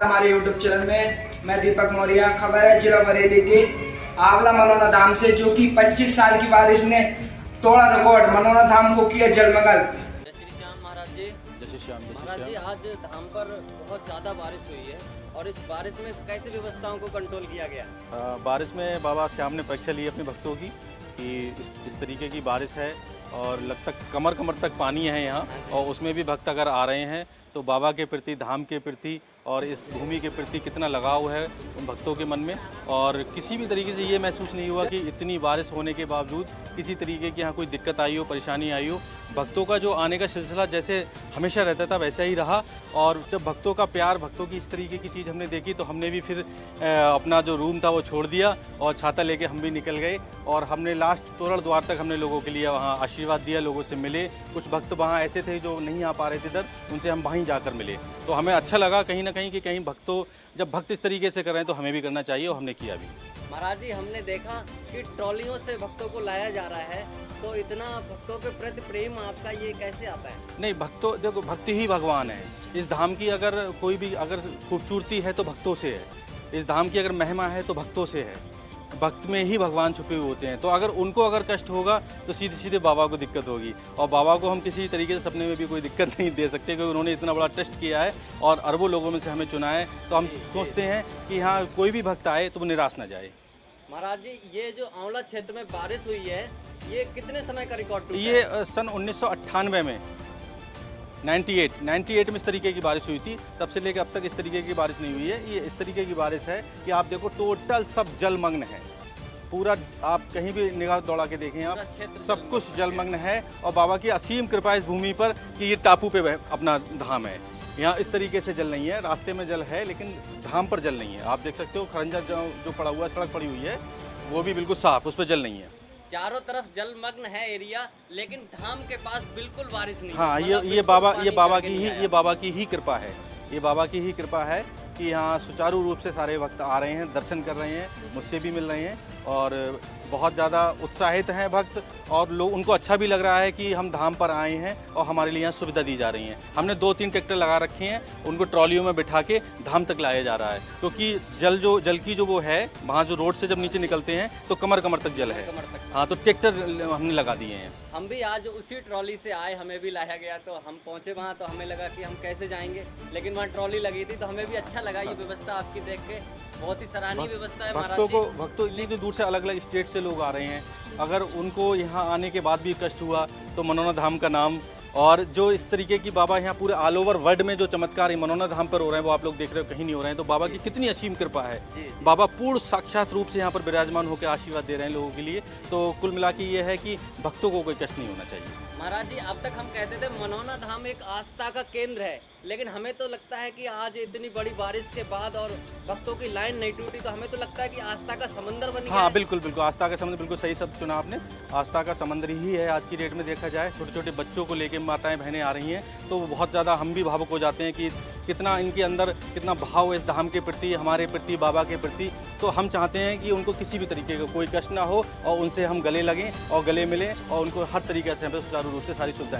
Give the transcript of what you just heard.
हमारे YouTube channel में मैं दीपक मौर्य। खबर है जिला बरेली के आंवला मनोना धाम से, जो कि 25 साल की बारिश ने तोड़ा रिकॉर्ड। मनोना धाम को किया जलमग्न। जय श्री श्याम महाराज जी। जय श्री श्याम। महाराज जी, आज धाम पर बहुत ज़्यादा बारिश हुई है और इस बारिश में कैसे व्यवस्थाओं को कंट्रोल किया गया? बारिश में बाबा श्याम ने परीक्षा ली अपने भक्तों की कि इस तरीके की बारिश है और लगता कमर तक पानी है यहाँ, और उसमें भी भक्त अगर आ रहे हैं तो बाबा के प्रति, धाम के प्रति और इस भूमि के प्रति कितना लगाव है उन भक्तों के मन में। और किसी भी तरीके से ये महसूस नहीं हुआ कि इतनी बारिश होने के बावजूद किसी तरीके की यहाँ कोई दिक्कत आई हो, परेशानी आई हो। भक्तों का जो आने का सिलसिला जैसे हमेशा रहता था वैसा ही रहा। और जब भक्तों का प्यार, भक्तों की इस तरीके की चीज़ हमने देखी तो हमने भी फिर अपना जो रूम था वो छोड़ दिया और छाता लेके हम भी निकल गए। और हमने लास्ट तोरण द्वार तक हमने लोगों के लिए वहाँ आशीर्वाद दिया, लोगों से मिले। कुछ भक्त वहाँ ऐसे थे जो नहीं आ पा रहे थे इधर, उनसे हम वहीं जाकर मिले। तो हमें अच्छा लगा कहीं ना कहीं कि कहीं भक्तों, जब भक्त इस तरीके से कर रहे हैं तो हमें भी करना चाहिए, और हमने किया भी। महाराज जी, हमने देखा कि ट्रॉलियों से भक्तों को लाया जा रहा है, तो इतना भक्तों के प्रति प्रेम आपका ये कैसे आता है? नहीं, भक्तों, देखो, भक्ति ही भगवान है। इस धाम की अगर कोई भी अगर खूबसूरती है तो भक्तों से है। इस धाम की अगर महिमा है तो भक्तों से है। भक्त में ही भगवान छुपे हुए होते हैं। तो अगर उनको अगर कष्ट होगा तो सीधे सीधे बाबा को दिक्कत होगी, और बाबा को हम किसी तरीके से सपने में भी कोई दिक्कत नहीं दे सकते, क्योंकि उन्होंने इतना बड़ा टेस्ट किया है और अरबों लोगों में से हमें चुना है। तो हम सोचते हैं कि यहाँ कोई भी भक्त आए तो वो निराश ना जाए। महाराज जी, ये जो आंवला क्षेत्र में बारिश हुई है, ये कितने समय का रिकॉर्ड टूटा है? ये सन 1998 में 98 में इस तरीके की बारिश हुई थी। तब से लेकर अब तक इस तरीके की बारिश नहीं हुई है। ये इस तरीके की बारिश है कि आप देखो, टोटल सब जलमग्न है। पूरा आप कहीं भी निगाह दौड़ा के देखें, आप सब कुछ जलमग्न है। और बाबा की असीम कृपा इस भूमि पर कि ये टापू पे अपना धाम है। यहाँ इस तरीके से जल नहीं है, रास्ते में जल है लेकिन धाम पर जल नहीं है। आप देख सकते हो, खरंजा जो पड़ा हुआ है, सड़क पड़ी हुई है, वो भी बिल्कुल साफ, उस पर जल नहीं है। चारों तरफ जलमग्न है एरिया, लेकिन धाम के पास बिल्कुल बारिश नहीं। हाँ, ये बाबा की ही कृपा है। ये बाबा की ही कृपा है कि यहाँ सुचारू रूप से सारे भक्त आ रहे हैं, दर्शन कर रहे हैं, मुझसे भी मिल रहे हैं, और बहुत ज़्यादा उत्साहित हैं भक्त। और लोग, उनको अच्छा भी लग रहा है कि हम धाम पर आए हैं और हमारे लिए यहाँ सुविधा दी जा रही है। हमने 2-3 ट्रैक्टर लगा रखे हैं, उनको ट्रॉलियों में बिठा के धाम तक लाया जा रहा है, क्योंकि जल की जो वो है, वहाँ जो रोड से जब नीचे निकलते हैं तो कमर तक जल है। हाँ, तो ट्रैक्टर हमने लगा दिए हैं। हम भी आज उसी ट्रॉली से आए, हमें भी लाया गया। तो हम पहुँचे वहाँ तो हमें लगा कि हम कैसे जाएंगे, लेकिन वहाँ ट्रॉली लगी थी तो हमें भी अच्छा लगा। ये व्यवस्था आपकी देख के बहुत ही सराहनीय व्यवस्था है। भक्तों इतनी दूर से, अलग अलग स्टेट से लोग आ रहे हैं। अगर उनको यहाँ आने के बाद भी कष्ट हुआ तो मनोना धाम का नाम, और जो इस तरीके की बाबा यहाँ पूरे ऑल ओवर वर्ल्ड में जो चमत्कार मनोना धाम पर हो रहे हैं वो आप लोग देख रहे हो, कहीं नहीं हो रहे हैं। तो बाबा की कितनी असीम कृपा है। बाबा पूर्ण साक्षात रूप से यहाँ पर विराजमान होकर आशीर्वाद दे रहे हैं लोगों के लिए। तो कुल मिला के ये है कि भक्तों को कोई कष्ट नहीं होना चाहिए। महाराज जी, अब तक हम कहते थे मनोना धाम एक आस्था का केंद्र है, लेकिन हमें तो लगता है कि आज इतनी बड़ी बारिश के बाद और भक्तों की लाइन नहीं टूटी तो हमें तो लगता है कि आस्था का समंदर बन गया। हाँ, बिल्कुल आस्था का समंदर, बिल्कुल सही शब्द चुना आपने। आस्था का समंदर ही है आज की डेट में देखा जाए। छोटे छोटे बच्चों को लेके माताएं बहनें आ रही हैं, तो बहुत ज़्यादा हम भी भावुक हो जाते हैं कि कितना इनके अंदर कितना भाव है इस धाम के प्रति, हमारे प्रति, बाबा के प्रति। तो हम चाहते हैं कि उनको किसी भी तरीके का कोई कष्ट ना हो और उनसे हम गले लगें और गले मिलें, और उनको हर तरीके से हमें सुचारू रूप से सारी सुविधाएं